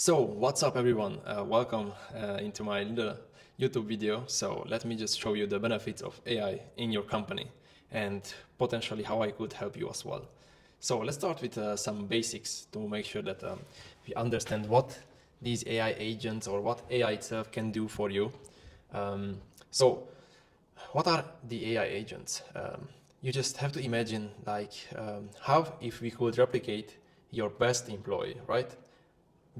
So what's up everyone? Welcome into my little YouTube video. So let me just show you the benefits of AI in your company and potentially how I could help you as well. So let's start with some basics to make sure that we understand what these AI agents or what AI itself can do for you. So what are the AI agents? You just have to imagine how if we could replicate your best employee, right?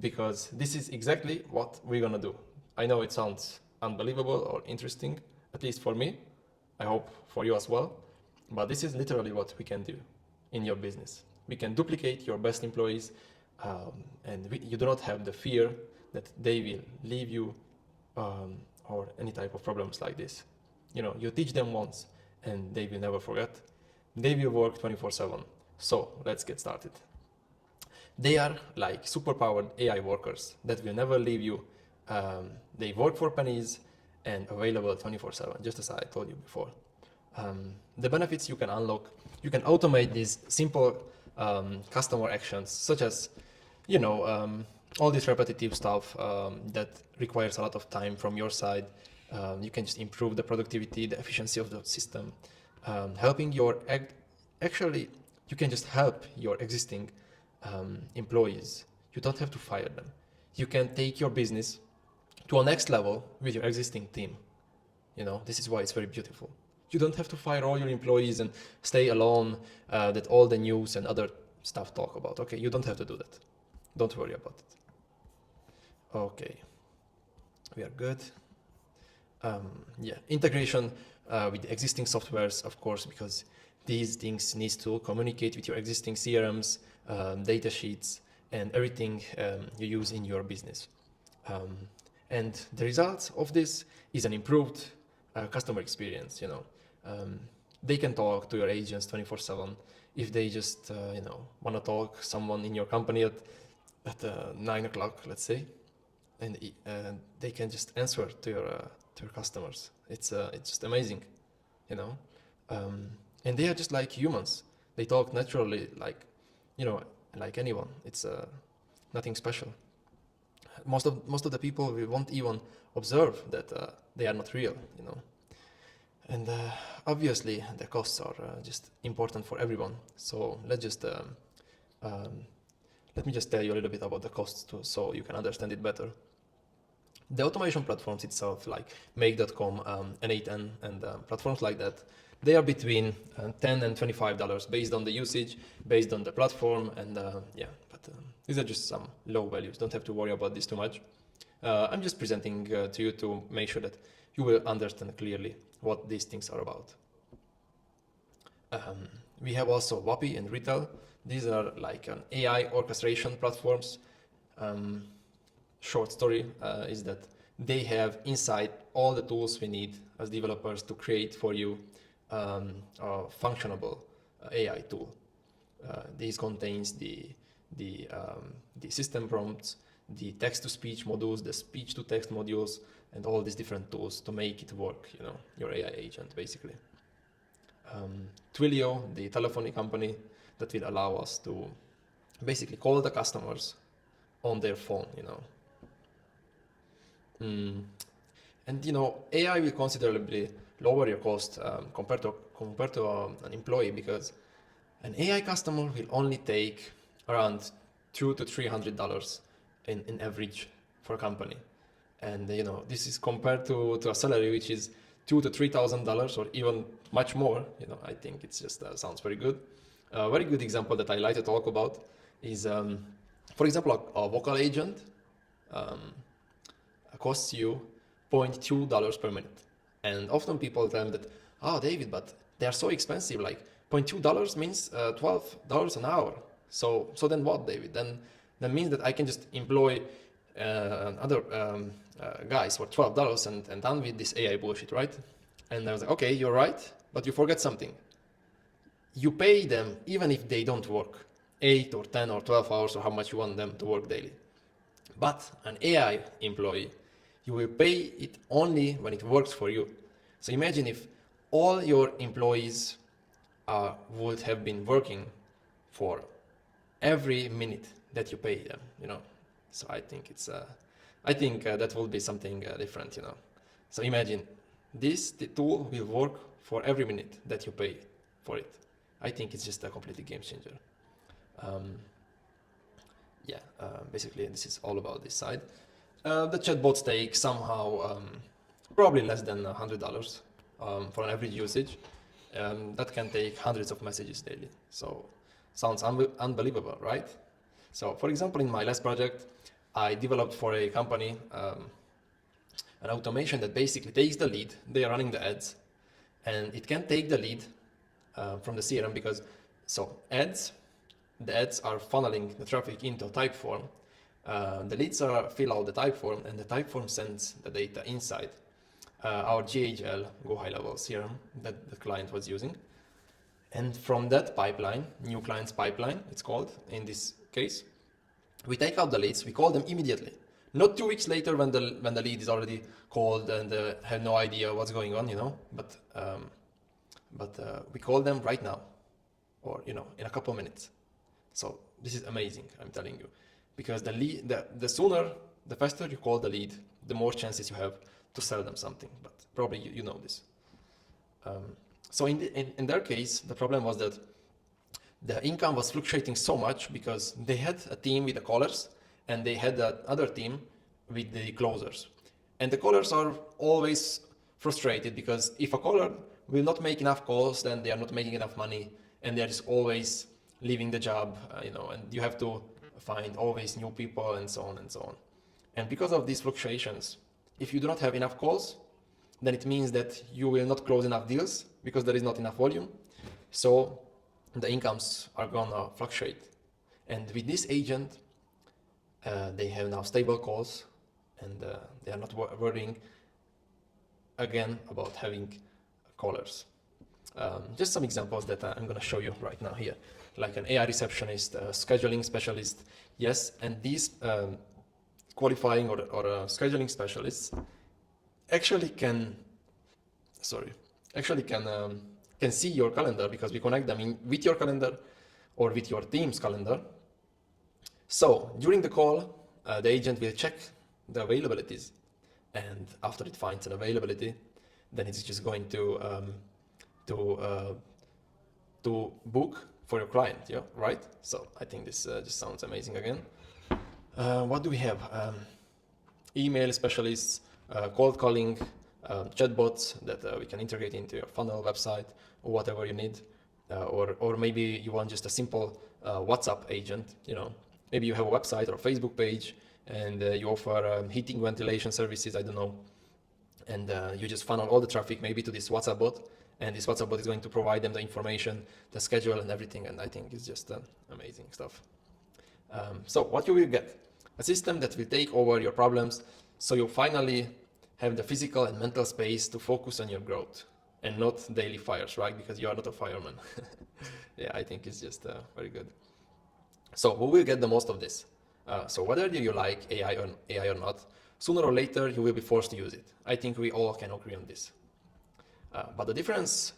Because this is exactly what we're gonna do. I know it sounds unbelievable or interesting, at least for me. I hope for you as well. But this is literally what we can do in your business. We can duplicate your best employees, and you do not have the fear that they will leave you or any type of problems like this. You know, you teach them once and they will never forget. They will work 24/7. So let's get started. They are like superpowered AI workers that will never leave you. They work for pennies and available 24/7, just as I told you before. The benefits you can unlock, you can automate these simple customer actions, such as, all this repetitive stuff that requires a lot of time from your side. You can just improve the productivity, the efficiency of the system, helping your actually, you can just help your existing employees. You don't have to fire them. You can take your business to a next level with your existing team. You know, this is why it's very beautiful. You don't have to fire all your employees and stay alone that all the news and other stuff talk about. Okay, you don't have to do that. Don't worry about it. Okay, we are good. Integration with the existing softwares, of course, because these things need to communicate with your existing CRMs, data sheets, and everything you use in your business. And the result of this is an improved customer experience. They can talk to your agents 24/7 if they just want to talk someone in your company at 9 o'clock, let's say, and they can just answer to your customers. It's just amazing, you know. And they are just like humans. They talk naturally, like anyone. It's nothing special. Most of the people we won't even observe that they are not real, And obviously the costs are just important for everyone. So let me just tell you a little bit about the costs too, so you can understand it better. The automation platforms itself, like Make.com, N8N, and platforms like that, they are between $10 and $25 based on the usage, based on the platform, and these are just some low values. Don't have to worry about this too much. I'm just presenting to you to make sure that you will understand clearly what these things are about. We have also WAPI and Retail. These are like an AI orchestration platforms. Short story is that they have inside all the tools we need as developers to create for you a functionable AI tool. This contains the system prompts, the text-to-speech modules, the speech-to-text modules, and all these different tools to make it work, your AI agent, basically. Twilio, the telephony company that will allow us to basically call the customers on their phone, And AI will considerably lower your cost compared to an employee, because an AI customer will only take around $200 to $300 in average for a company, and this is compared to a salary which is $2,000 to $3,000 or even much more. I think it's just sounds very good. A very good example that I like to talk about is, for example, a vocal agent costs you $0.2 per minute. And often people tell me that, oh, David, but they are so expensive. Like $0.2 means $12 an hour. So then what, David? Then that means that I can just employ other guys for $12 and done with this AI bullshit, right? And I was like, okay, you're right, but you forget something. You pay them even if they don't work 8 or 10 or 12 hours or how much you want them to work daily. But an AI employee, you will pay it only when it works for you. So imagine if all your employees would have been working for every minute that you pay them, So I think that will be something different, you know. So imagine the tool will work for every minute that you pay for it. I think it's just a completely game changer. Um, Basically this is all about this side. The chatbots take somehow probably less than $100 for an average usage. That can take hundreds of messages daily. So sounds unbelievable, right? So for example, in my last project, I developed for a company an automation that basically takes the lead. They are running the ads, and it can take the lead from the CRM because the ads are funneling the traffic into a type form. The leads fill out the type form, and the type form sends the data inside our GHL, Go High Level CRM that the client was using. And from that pipeline, new client's pipeline, it's called in this case, we take out the leads, we call them immediately. Not 2 weeks later when the lead is already called and have no idea what's going on, you know, but we call them right now, or, you know, in a couple of minutes. So this is amazing, I'm telling you, because the sooner, the faster you call the lead, the more chances you have to sell them something, but probably you know this. So in their case, the problem was that the income was fluctuating so much because they had a team with the callers and they had another team with the closers. And the callers are always frustrated because if a caller will not make enough calls, then they are not making enough money and they're just always leaving the job, you know, and you have to find always new people and so on and so on. And because of these fluctuations, if you do not have enough calls, then it means that you will not close enough deals because there is not enough volume. So the incomes are gonna fluctuate. And with this agent, they have now stable calls and they are not worrying again about having callers. Just some examples that I'm gonna show you right now here, like an AI receptionist, a scheduling specialist. Yes, and these qualifying or scheduling specialists actually can see your calendar because we connect them with your calendar or with your team's calendar. So during the call, the agent will check the availabilities, and after it finds an availability, then it's just going to book for your client, yeah, right? So I think this just sounds amazing again. What do we have? Email specialists, cold calling, chatbots that we can integrate into your funnel website or whatever you need, or maybe you want just a simple WhatsApp agent. You know, maybe you have a website or a Facebook page and you offer heating ventilation services. I don't know, and you just funnel all the traffic maybe to this WhatsApp bot, and this WhatsApp bot is going to provide them the information, the schedule, and everything. And I think it's just amazing stuff. So what you will get? A system that will take over your problems, so you finally have the physical and mental space to focus on your growth and not daily fires, right? Because you are not a fireman. Yeah, I think it's just very good. So who will get the most of this? So whether you like AI or not, sooner or later you will be forced to use it. I think we all can agree on this. But the difference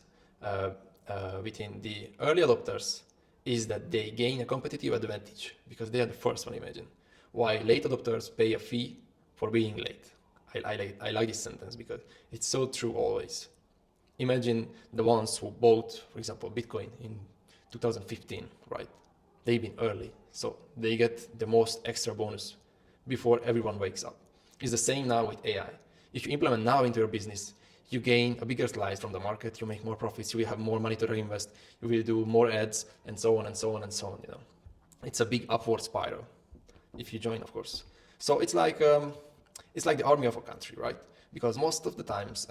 between the early adopters is that they gain a competitive advantage because they are the first one, imagine. While late adopters pay a fee for being late. I like this sentence because it's so true always. Imagine the ones who bought, for example, Bitcoin in 2015, right? They've been early, so they get the most extra bonus before everyone wakes up. It's the same now with AI. If you implement now into your business, you gain a bigger slice from the market, you make more profits, you will have more money to reinvest, you will do more ads, and so on and so on and so on, you know. It's a big upward spiral, if you join, of course. So it's like the army of a country, right? Because most of the times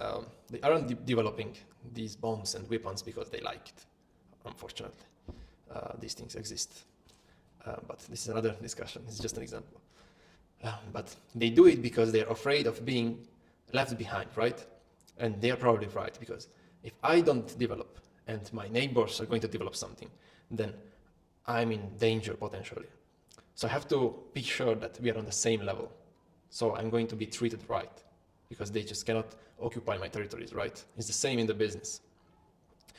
they aren't developing these bombs and weapons because they like it, unfortunately. These things exist. But this is another discussion, it's just an example. But they do it because they're afraid of being left behind, right? And they're probably right, because if I don't develop and my neighbors are going to develop something, then I'm in danger potentially. So I have to be sure that we are on the same level. So I'm going to be treated right, because they just cannot occupy my territories, right? It's the same in the business.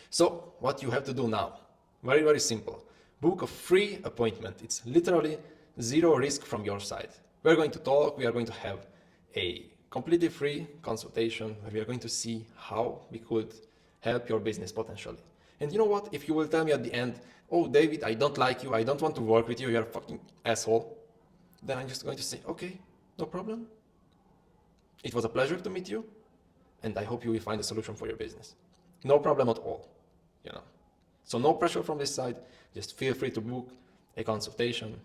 So what you have to do now, very, very simple. Book a free appointment. It's literally zero risk from your side. We're going to talk, we are going to have a completely free consultation where we are going to see how we could help your business potentially. And you know what? If you will tell me at the end, oh, David, I don't like you, I don't want to work with you, you're a fucking asshole, then I'm just going to say, okay, no problem. It was a pleasure to meet you, and I hope you will find a solution for your business. No problem at all, you know. So no pressure from this side, just feel free to book a consultation,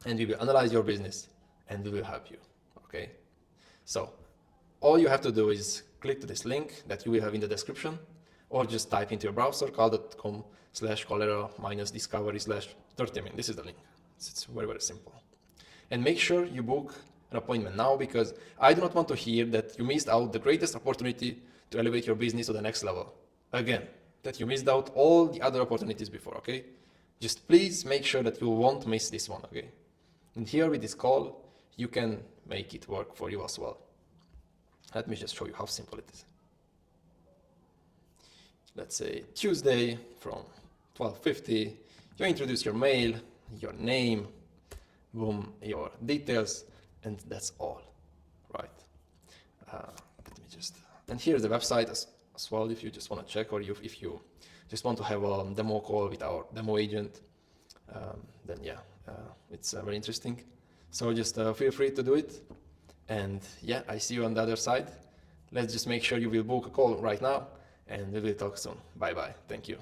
and we will analyze your business, and we will help you, okay? So all you have to do is click to this link that you will have in the description, or just type into your browser call.com/cholera-discovery/30min. This is the link. It's very, very simple. And make sure you book an appointment now, because I do not want to hear that you missed out the greatest opportunity to elevate your business to the next level. Again, that you missed out all the other opportunities before, okay? Just please make sure that you won't miss this one, okay? And here with this call, you can make it work for you as well. Let me just show you how simple it is. Let's say Tuesday from 12:50, you introduce your mail, your name, boom, your details, and that's all, right? Let me just, and here's the website as well if you just want to check, or if you just want to have a demo call with our demo agent, then yeah, it's very interesting. So just feel free to do it. And yeah, I see you on the other side. Let's just make sure you will book a call right now, and we will talk soon. Bye bye. Thank you.